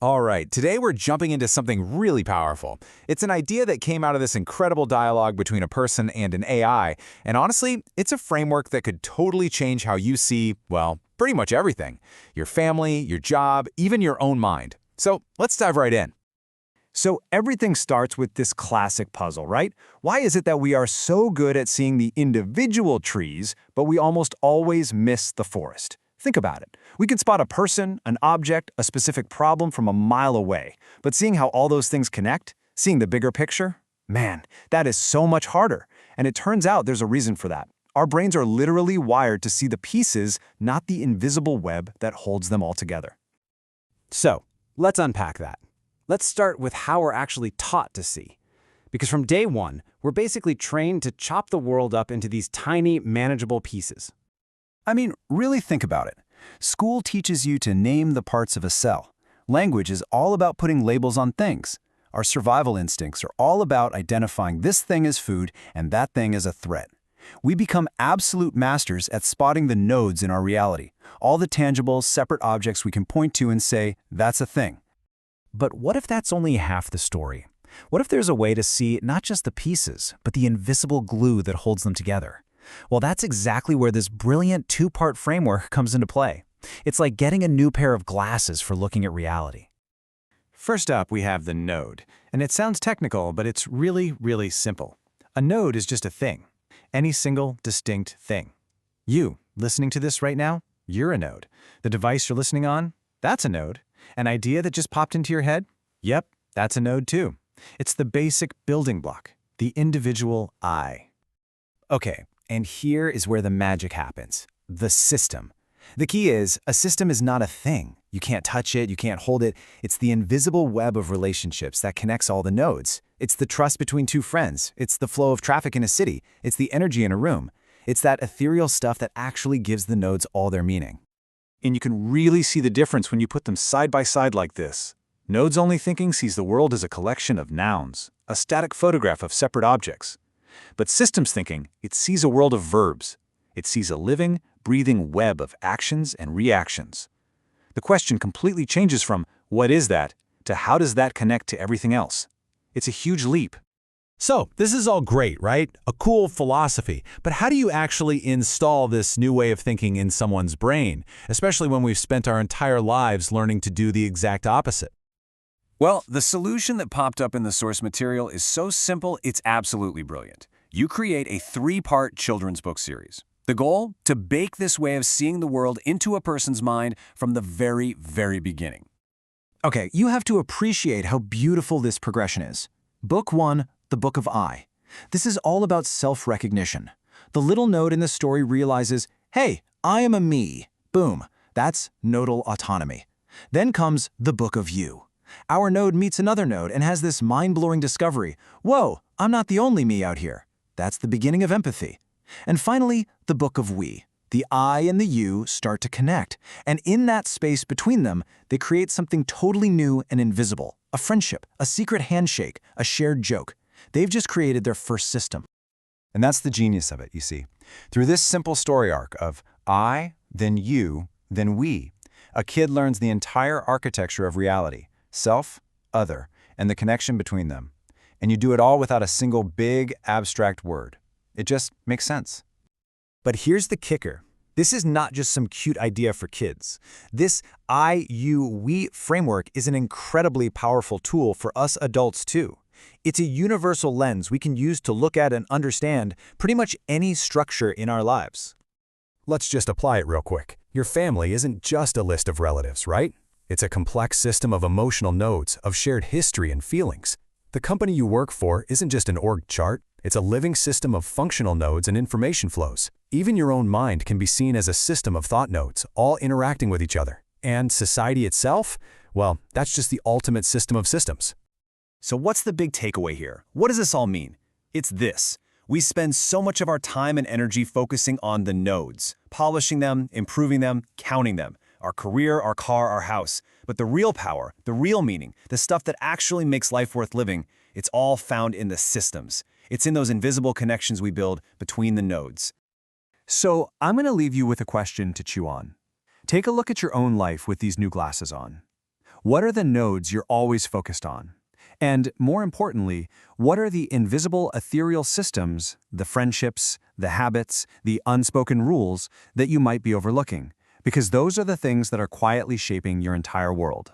All right, today we're jumping into something really powerful. It's an idea that came out of this incredible dialogue between a person and an AI, and honestly, it's a framework that could totally change how you see, well, pretty much everything. Your family, your job, even your own mind. So let's dive right in. So everything starts with this classic puzzle, right? Why is it that we are so good at seeing the individual trees, but we almost always miss the forest? Think about it. We can spot a person, an object, a specific problem from a mile away, but seeing how all those things connect, seeing the bigger picture, man, that is so much harder. And it turns out there's a reason for that. Our brains are literally wired to see the pieces, not the invisible web that holds them all together. So, let's unpack that. Let's start with how we're actually taught to see. Because from day one, we're basically trained to chop the world up into these tiny, manageable pieces. I mean, really think about it. School teaches you to name the parts of a cell. Language is all about putting labels on things. Our survival instincts are all about identifying this thing as food and that thing as a threat. We become absolute masters at spotting the nodes in our reality, all the tangible, separate objects we can point to and say, that's a thing. But what if that's only half the story? What if there's a way to see not just the pieces, but the invisible glue that holds them together? Well, that's exactly where this brilliant two-part framework comes into play. It's like getting a new pair of glasses for looking at reality. First up, we have the node. And it sounds technical, but it's really, really simple. A node is just a thing. Any single, distinct thing. You, listening to this right now, you're a node. The device you're listening on, that's a node. An idea that just popped into your head? Yep, that's a node too. It's the basic building block, the individual I. Okay, and here is where the magic happens. The system. The key is, a system is not a thing. You can't touch it, you can't hold it. It's the invisible web of relationships that connects all the nodes. It's the trust between two friends. It's the flow of traffic in a city. It's the energy in a room. It's that ethereal stuff that actually gives the nodes all their meaning. And you can really see the difference when you put them side by side like this. Nodes-only thinking sees the world as a collection of nouns, a static photograph of separate objects. But systems thinking, it sees a world of verbs. It sees a living, breathing web of actions and reactions. The question completely changes from, what is that, to how does that connect to everything else? It's a huge leap. So, this is all great, right? A cool philosophy. But how do you actually install this new way of thinking in someone's brain, especially when we've spent our entire lives learning to do the exact opposite? Well, the solution that popped up in the source material is so simple, it's absolutely brilliant. You create a 3-part children's book series. The goal? To bake this way of seeing the world into a person's mind from the very, very beginning. Okay, you have to appreciate how beautiful this progression is. Book 1, the Book of I. This is all about self-recognition. The little node in the story realizes, hey, I am a me. Boom. That's nodal autonomy. Then comes the Book of You. Our node meets another node and has this mind-blowing discovery. Whoa, I'm not the only me out here. That's the beginning of empathy. And finally, the Book of We. The I and the you start to connect. And in that space between them, they create something totally new and invisible. A friendship, a secret handshake, a shared joke. They've just created their first system. And that's the genius of it, you see. Through this simple story arc of I, then you, then we, a kid learns the entire architecture of reality, self, other, and the connection between them. And you do it all without a single big, abstract word. It just makes sense. But here's the kicker. This is not just some cute idea for kids. This I, you, we framework is an incredibly powerful tool for us adults too. It's a universal lens we can use to look at and understand pretty much any structure in our lives. Let's just apply it real quick. Your family isn't just a list of relatives, right? It's a complex system of emotional nodes, of shared history and feelings. The company you work for isn't just an org chart. It's a living system of functional nodes and information flows. Even your own mind can be seen as a system of thought nodes, all interacting with each other. And society itself? Well, that's just the ultimate system of systems. So what's the big takeaway here? What does this all mean? It's this. We spend so much of our time and energy focusing on the nodes, polishing them, improving them, counting them. Our career, our car, our house. But the real power, the real meaning, the stuff that actually makes life worth living, it's all found in the systems. It's in those invisible connections we build between the nodes. So I'm going to leave you with a question to chew on. Take a look at your own life with these new glasses on. What are the nodes you're always focused on? And more importantly, what are the invisible ethereal systems, the friendships, the habits, the unspoken rules that you might be overlooking? Because those are the things that are quietly shaping your entire world.